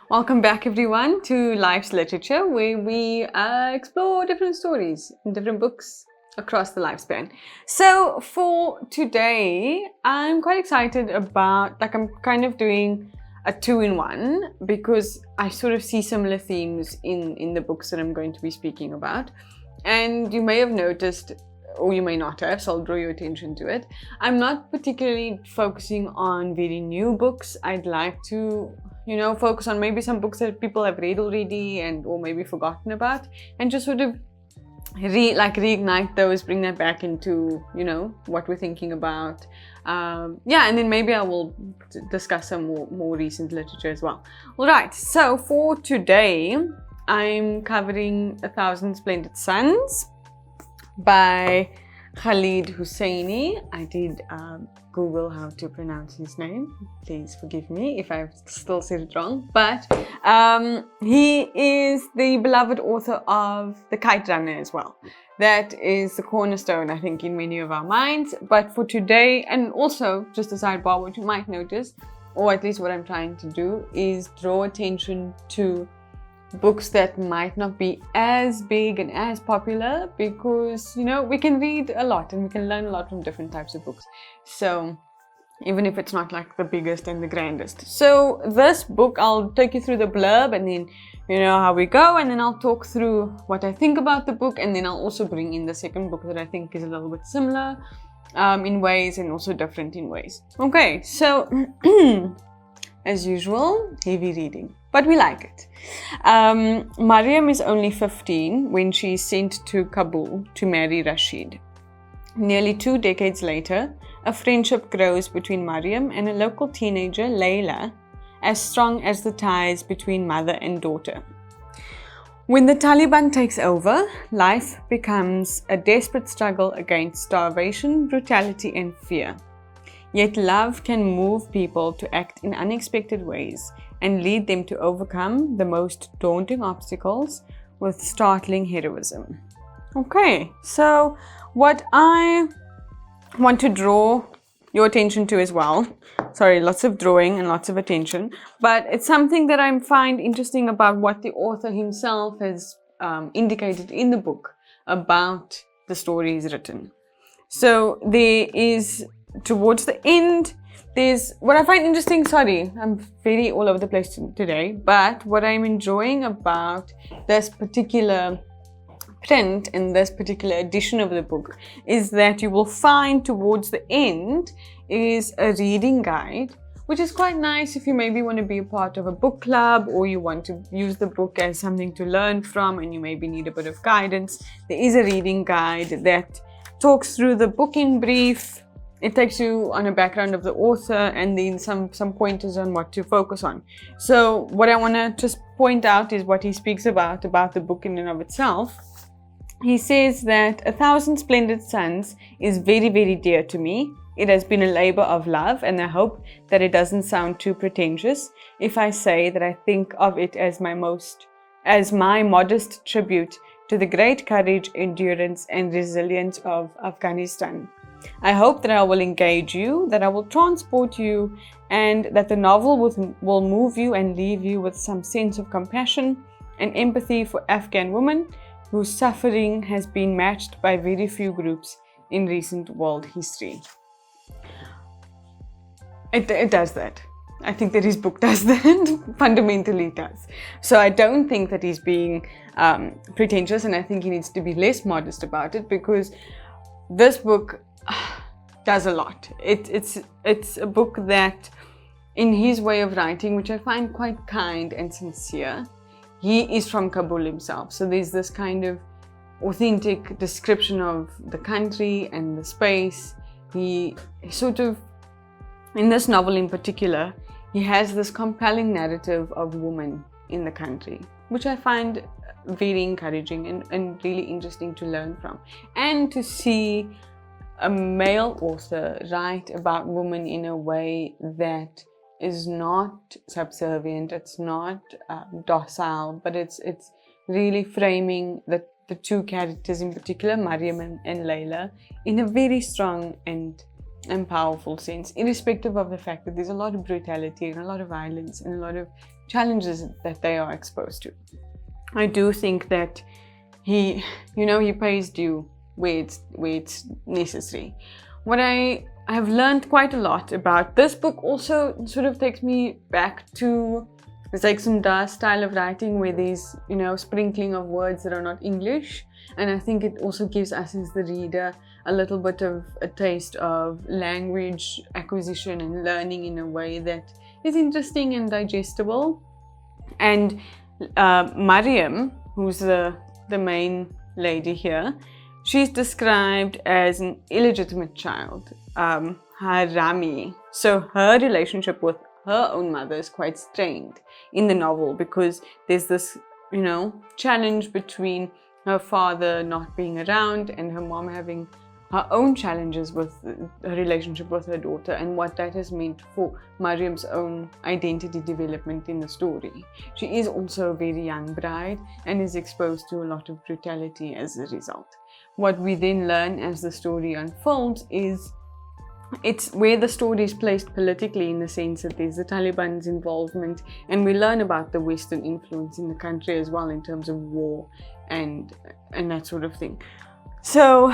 Welcome back everyone to Life's Literature, where we explore different stories in different books across the lifespan. So for today, I'm quite excited about, I'm kind of doing a two-in-one because I sort of see similar themes in the books that I'm going to be speaking about. And you may have noticed, or you may not have, so I'll draw your attention to it. I'm not particularly focusing on very new books. I'd like to, focus on maybe some books that people have read already or maybe forgotten about, and just sort of reignite those, bring that back into, what we're thinking about. And then maybe I will discuss some more recent literature as well. All right, so for today, I'm covering 1,000 Splendid Suns by Khaled Hosseini. I did Google how to pronounce his name. Please forgive me if I've still said it wrong. But he is the beloved author of The Kite Runner as well. That is the cornerstone, I think, in many of our minds. But for today, and also just a sidebar, what you might notice, or at least what I'm trying to do, is draw attention to books that might not be as big and as popular, because we can read a lot and we can learn a lot from different types of books, so even if it's not like the biggest and the grandest. So this book, I'll take you through the blurb and then how we go, and then I'll talk through what I think about the book, and then I'll also bring in the second book that I think is a little bit similar in ways and also different in ways. Okay, so as usual, heavy reading, but we like it. Mariam is only 15 when she is sent to Kabul to marry Rashid. Nearly 2 decades later, a friendship grows between Mariam and a local teenager, Laila, as strong as the ties between mother and daughter. When the Taliban takes over, life becomes a desperate struggle against starvation, brutality, and fear. Yet love can move people to act in unexpected ways and lead them to overcome the most daunting obstacles with startling heroism. Okay, so what I want to draw your attention to as well, sorry, lots of drawing and lots of attention, but it's something that I find interesting about what the author himself has indicated in the book about the story he's written. So there is, towards the end, there's what I find interesting. Sorry, I'm very all over the place today, but what I'm enjoying about this particular print in this particular edition of the book is that you will find towards the end is a reading guide, which is quite nice if you maybe want to be a part of a book club, or you want to use the book as something to learn from and you maybe need a bit of guidance. There is a reading guide that talks through the book in brief. It takes you on a background of the author and then some pointers on what to focus on. So what I want to just point out is what he speaks about the book in and of itself. He says that 1,000 Splendid Suns is very, very dear to me. It has been a labor of love, and I hope that it doesn't sound too pretentious if I say that I think of it as my modest tribute to the great courage, endurance, and resilience of Afghanistan. I hope that I will engage you, that I will transport you, and that the novel will move you and leave you with some sense of compassion and empathy for Afghan women whose suffering has been matched by very few groups in recent world history. It does that. I think that his book does that, fundamentally does. So I don't think that he's being pretentious, and I think he needs to be less modest about it, because this book does a lot. It's a book that, in his way of writing, which I find quite kind and sincere, he is from Kabul himself, so there's this kind of authentic description of the country and the space. He sort of, in this novel in particular, he has this compelling narrative of women in the country, which I find very encouraging and really interesting to learn from, and to see a male author write about women in a way that is not subservient, it's not docile, but it's really framing the two characters in particular, Mariam and Laila, in a very strong and and powerful sense, irrespective of the fact that there's a lot of brutality and a lot of violence and a lot of challenges that they are exposed to. I do think that he pays due where it's necessary. What I have learned quite a lot about this book also sort of takes me back to it's like some style of writing where there's, sprinkling of words that are not English. And I think it also gives us as the reader a little bit of a taste of language acquisition and learning in a way that is interesting and digestible. And Mariam, who's the main lady here, she's described as an illegitimate child, Harami. So her relationship with her own mother is quite strained in the novel because there's this, challenge between her father not being around and her mom having her own challenges with her relationship with her daughter and what that has meant for Mariam's own identity development in the story. She is also a very young bride and is exposed to a lot of brutality as a result. What we then learn as the story unfolds is it's where the story is placed politically, in the sense that there's the Taliban's involvement, and we learn about the Western influence in the country as well in terms of war and that sort of thing. So,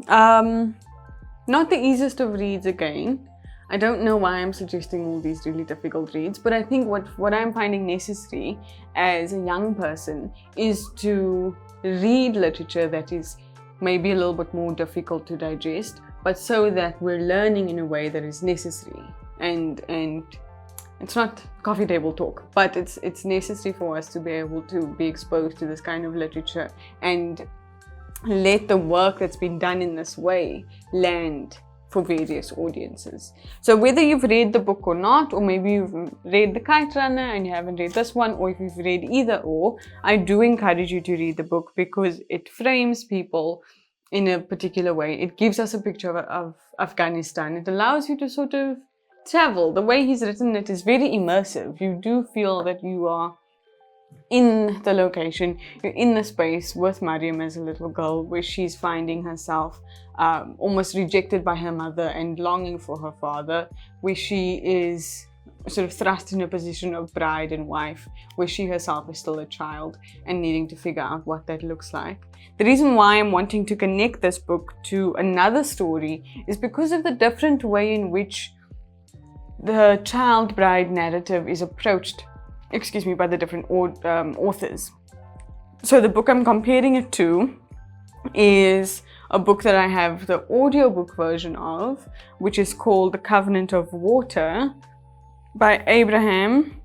not the easiest of reads again. I don't know why I'm suggesting all these really difficult reads, but I think what I'm finding necessary as a young person is to read literature that is maybe a little bit more difficult to digest, but so that we're learning in a way that is necessary. And it's not coffee table talk, but it's necessary for us to be able to be exposed to this kind of literature and let the work that's been done in this way land for various audiences. So whether you've read the book or not, or maybe you've read The Kite Runner and you haven't read this one, or if you've read either or, I do encourage you to read the book because it frames people in a particular way. It gives us a picture of Afghanistan. It allows you to sort of travel. The way he's written it is very immersive. You do feel that you are in the location, you're in the space with Mariam as a little girl, where she's finding herself almost rejected by her mother and longing for her father, where she is sort of thrust in a position of bride and wife, where she herself is still a child and needing to figure out what that looks like. The reason why I'm wanting to connect this book to another story is because of the different way in which the child bride narrative is approached by the different authors. So the book I'm comparing it to is a book that I have the audiobook version of, which is called The Covenant of Water by Abraham.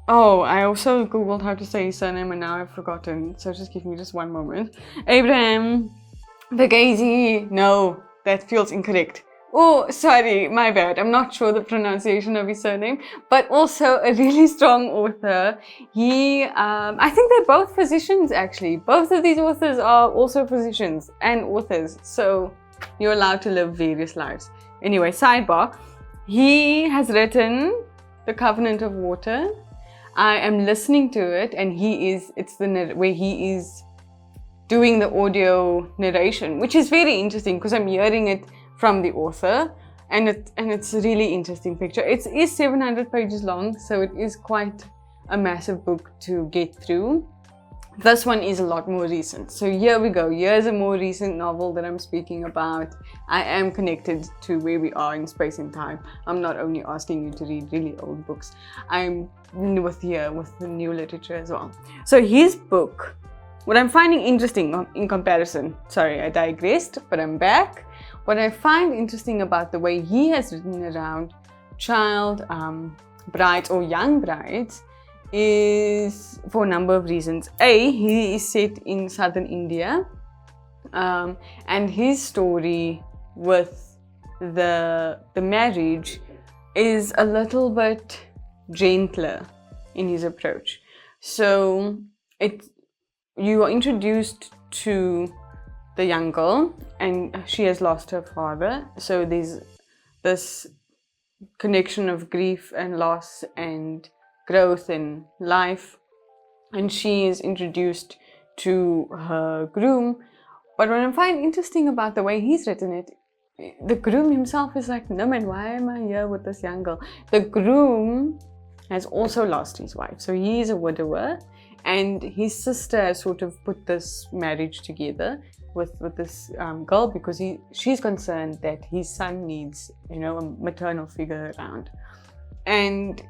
Oh, I also googled how to say his surname and now I've forgotten, so just give me just one moment. Abraham Verghese. No, that feels incorrect. Oh, sorry, my bad. I'm not sure the pronunciation of his surname, but also a really strong author. I think they're both physicians actually. Both of these authors are also physicians and authors, so you're allowed to live various lives. Anyway, sidebar. He has written The Covenant of Water. I am listening to it and it's where he is doing the audio narration, which is very interesting because I'm hearing it from the author, and it's a really interesting picture. It is 700 pages long, so it is quite a massive book to get through. This one is a lot more recent. So here we go. Here's a more recent novel that I'm speaking about. I am connected to where we are in space and time. I'm not only asking you to read really old books. I'm with the new literature as well. So his book, what I'm finding interesting in comparison, sorry, I digressed, but I'm back. What I find interesting about the way he has written around child brides or young brides is for a number of reasons. He is set in southern India, and his story with the marriage is a little bit gentler in his approach. So you are introduced to the young girl and she has lost her father, so there's this connection of grief and loss and growth in life, and she is introduced to her groom. But what I find interesting about the way he's written it the groom himself is like, no man, why am I here with this young girl? The groom has also lost his wife, so he is a widower, and his sister has sort of put this marriage together with this girl because she's concerned that his son needs, you know, a maternal figure around. And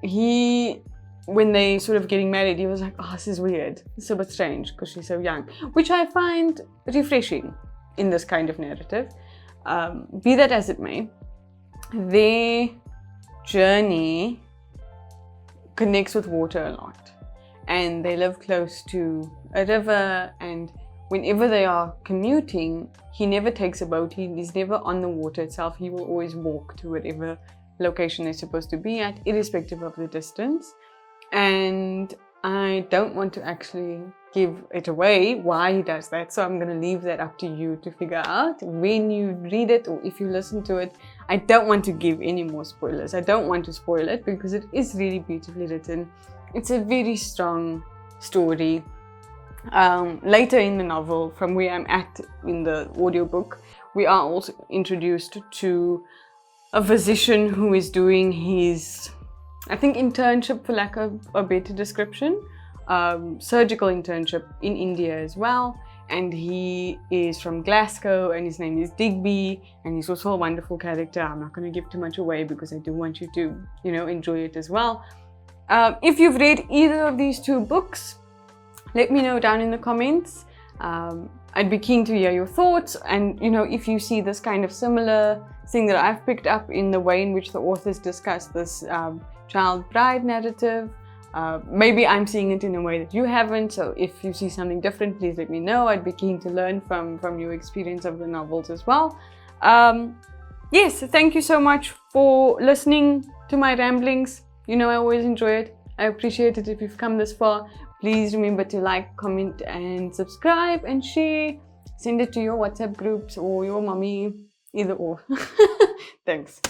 when they sort of getting married, he was like, oh, this is weird, it's a bit strange because she's so young, which I find refreshing in this kind of narrative. Be that as it may, their journey connects with water a lot, and they live close to a river, and whenever they are commuting, he never takes a boat, he's never on the water itself, he will always walk to whatever location they're supposed to be at, irrespective of the distance. And I don't want to actually give it away why he does that, so I'm going to leave that up to you to figure out when you read it or if you listen to it. I don't want to give any more spoilers. I don't want to spoil it because it is really beautifully written. It's a very strong story. Later in the novel, from where I'm at in the audiobook, we are also introduced to a physician who is doing his, I think, internship, for lack of a better description, surgical internship in India as well. And he is from Glasgow, and his name is Digby, and he's also a wonderful character. I'm not going to give too much away because I do want you to, you know, enjoy it as well. If you've read either of these two books, let me know down in the comments. I'd be keen to hear your thoughts, and you know, if you see this kind of similar thing that I've picked up in the way in which the authors discuss this child bride narrative. Maybe I'm seeing it in a way that you haven't, so if you see something different, please let me know. I'd be keen to learn from your experience of the novels as well. Yes, thank you so much for listening to my ramblings. You know I always enjoy it. I appreciate it if you've come this far. Please remember to like, comment and subscribe and share. Send it to your WhatsApp groups or your mommy, either or. Thanks.